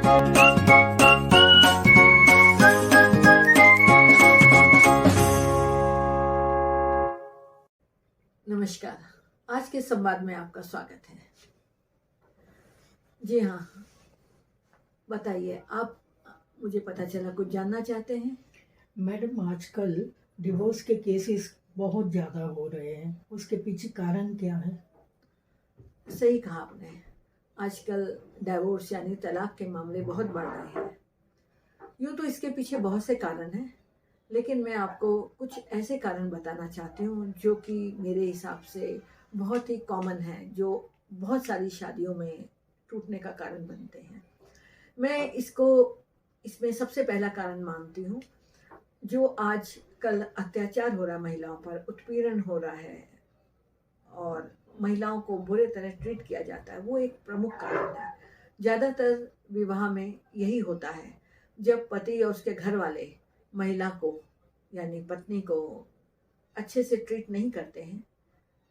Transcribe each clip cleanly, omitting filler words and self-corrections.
नमस्कार। आज के संवाद में आपका स्वागत है। जी हाँ, बताइए, आप मुझे पता चला कुछ जानना चाहते हैं। मैडम, आजकल डिवोर्स के केसेस बहुत ज़्यादा हो रहे हैं, उसके पीछे कारण क्या है? सही कहा आपने। आजकल डिवोर्स यानी तलाक के मामले बहुत बढ़ रहे हैं। यूँ तो इसके पीछे बहुत से कारण हैं, लेकिन मैं आपको कुछ ऐसे कारण बताना चाहती हूँ जो कि मेरे हिसाब से बहुत ही कॉमन है, जो बहुत सारी शादियों में टूटने का कारण बनते हैं। मैं इसमें सबसे पहला कारण मानती हूँ, जो आज कल अत्याचार हो रहा है महिलाओं पर, उत्पीड़न हो रहा है और महिलाओं को बुरे तरह ट्रीट किया जाता है, वो एक प्रमुख कारण है। ज़्यादातर विवाह में यही होता है, जब पति और उसके घर वाले महिला को यानी पत्नी को अच्छे से ट्रीट नहीं करते हैं,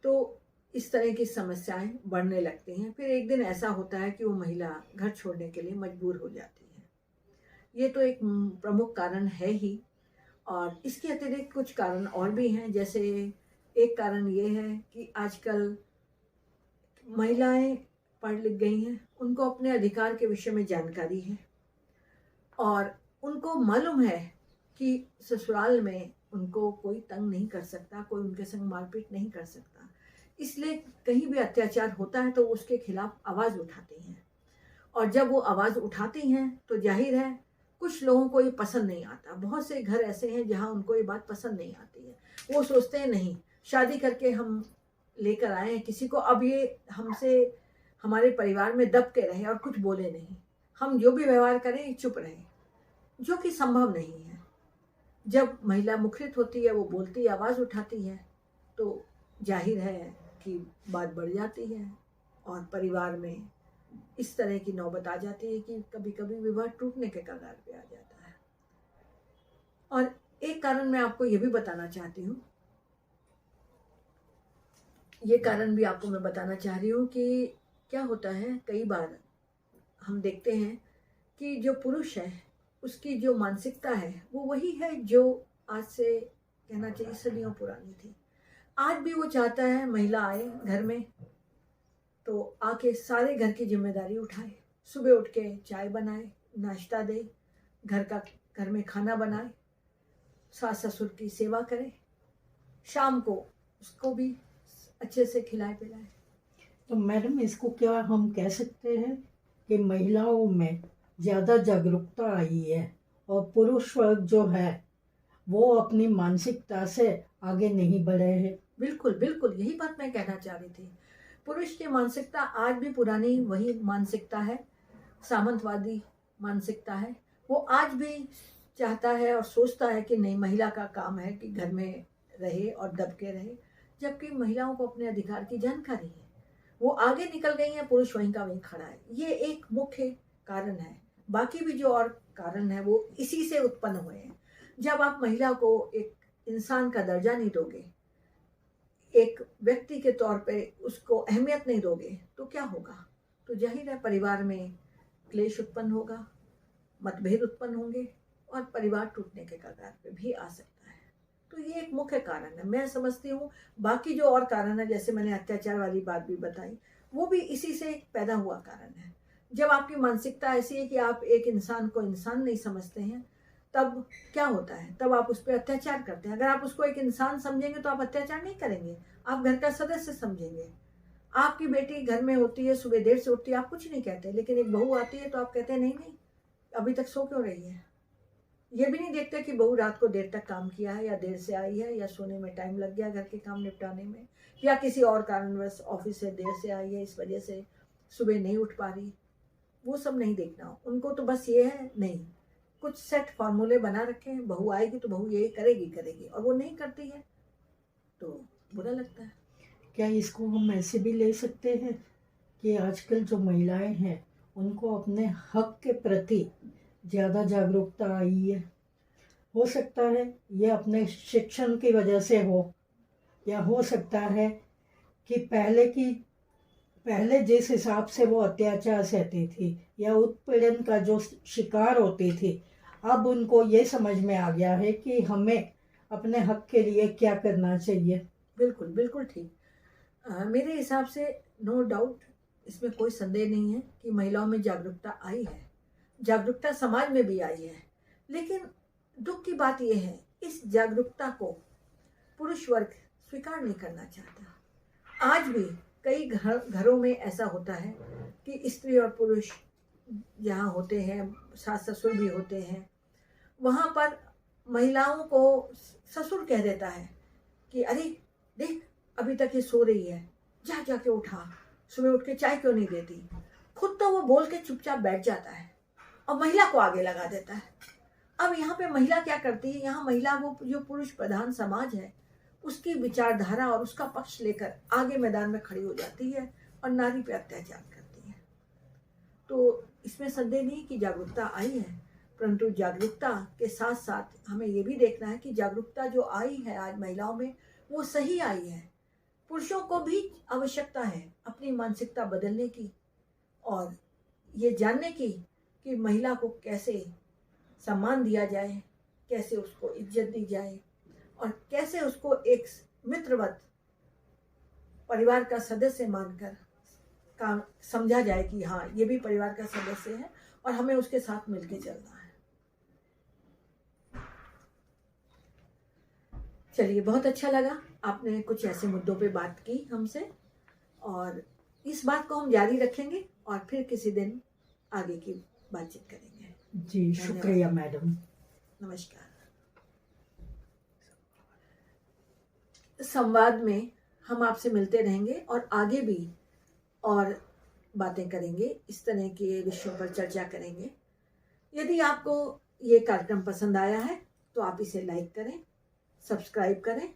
तो इस तरह की समस्याएं बढ़ने लगती हैं। फिर एक दिन ऐसा होता है कि वो महिला घर छोड़ने के लिए मजबूर हो जाती है। ये तो एक प्रमुख कारण है ही, और इसके अतिरिक्त कुछ कारण और भी हैं। जैसे एक कारण ये है कि आजकल महिलाएं पढ़ लिख गई हैं, उनको अपने अधिकार के विषय में जानकारी है और उनको मालूम है कि ससुराल में उनको कोई तंग नहीं कर सकता, कोई उनके संग मारपीट नहीं कर सकता। इसलिए कहीं भी अत्याचार होता है तो उसके खिलाफ आवाज़ उठाती हैं, और जब वो आवाज़ उठाती हैं तो जाहिर है कुछ लोगों को ये पसंद नहीं आता। बहुत से घर ऐसे हैं जहाँ उनको ये बात पसंद नहीं आती है। वो सोचते हैं नहीं, शादी करके हम लेकर आए हैं किसी को, अब ये हमसे हमारे परिवार में दब के रहे और कुछ बोले नहीं, हम जो भी व्यवहार करें चुप रहे, जो कि संभव नहीं है। जब महिला मुखरित होती है, वो बोलती है, आवाज़ उठाती है, तो जाहिर है कि बात बढ़ जाती है और परिवार में इस तरह की नौबत आ जाती है कि कभी कभी विवाह टूटने के कगार पे आ जाता है। और एक कारण मैं आपको ये भी बताना चाहती हूँ, ये कारण भी आपको मैं बताना चाह रही हूँ कि क्या होता है, कई बार हम देखते हैं कि जो पुरुष है उसकी जो मानसिकता है वो वही है जो आज से कहना चाहिए सदियों पुरानी थी। आज भी वो चाहता है महिला आए घर में तो आके सारे घर की जिम्मेदारी उठाए, सुबह उठ के चाय बनाए, नाश्ता दे, घर में खाना बनाए, सास ससुर की सेवा करे, शाम को उसको भी अच्छे से खिलाए पिलाए। तो मैडम, इसको क्या हम कह सकते हैं कि महिलाओं में ज़्यादा जागरूकता आई है और पुरुष वर्ग जो है वो अपनी मानसिकता से आगे नहीं बढ़े हैं? बिल्कुल बिल्कुल, यही बात मैं कहना चाह रही थी। पुरुष की मानसिकता आज भी पुरानी वही मानसिकता है, सामंतवादी मानसिकता है। वो आज भी चाहता है और सोचता है कि नहीं, महिला का काम है कि घर में रहे और दब के रहे, जबकि महिलाओं को अपने अधिकार की जानकारी है। वो आगे निकल गई हैं, पुरुष वहीं का वहीं खड़ा है। ये एक मुख्य कारण है। बाकी भी जो और कारण है वो इसी से उत्पन्न हुए हैं। जब आप महिला को एक इंसान का दर्जा नहीं दोगे, एक व्यक्ति के तौर पे उसको अहमियत नहीं दोगे, तो क्या होगा? तो जाहिर है परिवार में क्लेश उत्पन्न होगा, मतभेद उत्पन्न होंगे और परिवार टूटने के कगार पे भी आ सकता है। तो ये एक मुख्य कारण है, मैं समझती हूँ। बाकी जो और कारण है, जैसे मैंने अत्याचार वाली बात भी बताई, वो भी इसी से पैदा हुआ कारण है। जब आपकी मानसिकता ऐसी है कि आप एक इंसान को इंसान नहीं समझते हैं, तब क्या होता है? तब आप उस पर अत्याचार करते हैं। अगर आप उसको एक इंसान समझेंगे तो आप अत्याचार नहीं करेंगे, आप घर का सदस्य समझेंगे। आपकी बेटी घर में होती है, सुबह देर से उठती है, आप कुछ नहीं कहते, लेकिन एक बहू आती है तो आप कहते हैं नहीं नहीं, अभी तक सो क्यों रही है? ये भी नहीं देखते कि बहू रात को देर तक काम किया है या देर से आई है या सोने में टाइम लग गया घर के काम निपटाने में, या किसी और कारणवश ऑफिस से देर से आई है, इस वजह से सुबह नहीं उठ पा रही। वो सब नहीं देखना उनको। तो बस ये है, नहीं, कुछ सेट फॉर्मूले बना रखे हैं, बहू आएगी तो बहू ये करेगी, और वो नहीं करती है तो बुरा लगता है। क्या इसको हम ऐसे भी ले सकते हैं कि आजकल जो महिलाएं हैं उनको अपने हक के प्रति ज़्यादा जागरूकता आई है? हो सकता है ये अपने शिक्षण की वजह से हो, या हो सकता है कि पहले की पहले जिस हिसाब से वो अत्याचार सहती थी या उत्पीड़न का जो शिकार होती थी, अब उनको ये समझ में आ गया है कि हमें अपने हक के लिए क्या करना चाहिए। बिल्कुल बिल्कुल ठीक। मेरे हिसाब से नो डाउट, इसमें कोई संदेह नहीं है कि महिलाओं में जागरूकता आई है, जागरूकता समाज में भी आई है। लेकिन दुख की बात यह है, इस जागरूकता को पुरुष वर्ग स्वीकार नहीं करना चाहता। आज भी कई घरों में ऐसा होता है कि स्त्री और पुरुष जहाँ होते हैं, सास ससुर भी होते हैं, वहाँ पर महिलाओं को ससुर कह देता है कि अरे देख, अभी तक ये सो रही है, जा जाके उठा, सुबह उठ के चाय क्यों नहीं देती। खुद तो वो बोल के चुपचाप बैठ जाता है और महिला को आगे लगा देता है। अब यहाँ पे महिला क्या करती है, यहाँ महिला वो जो पुरुष प्रधान समाज है उसकी विचारधारा और उसका पक्ष लेकर आगे मैदान में खड़ी हो जाती है और नारी पे अत्याचार करती है। तो इसमें संदेह नहीं कि जागरूकता आई है, परंतु जागरूकता के साथ साथ हमें ये भी देखना है कि जागरूकता जो आई है आज महिलाओं में वो सही आई है। पुरुषों को भी आवश्यकता है अपनी मानसिकता बदलने की और ये जानने की कि महिला को कैसे सम्मान दिया जाए, कैसे उसको इज्जत दी जाए और कैसे उसको एक मित्रवत परिवार का सदस्य मानकर काम समझा जाए कि हाँ ये भी परिवार का सदस्य है और हमें उसके साथ मिलके चलना है। चलिए, बहुत अच्छा लगा, आपने कुछ ऐसे मुद्दों पे बात की हमसे और इस बात को हम जारी रखेंगे और फिर किसी दिन आगे की बातचीत करेंगे। जी शुक्रिया मैडम। नमस्कार। संवाद में हम आपसे मिलते रहेंगे और आगे भी और बातें करेंगे, इस तरह के विषयों पर चर्चा करेंगे। यदि आपको ये कार्यक्रम पसंद आया है तो आप इसे लाइक करें, सब्सक्राइब करें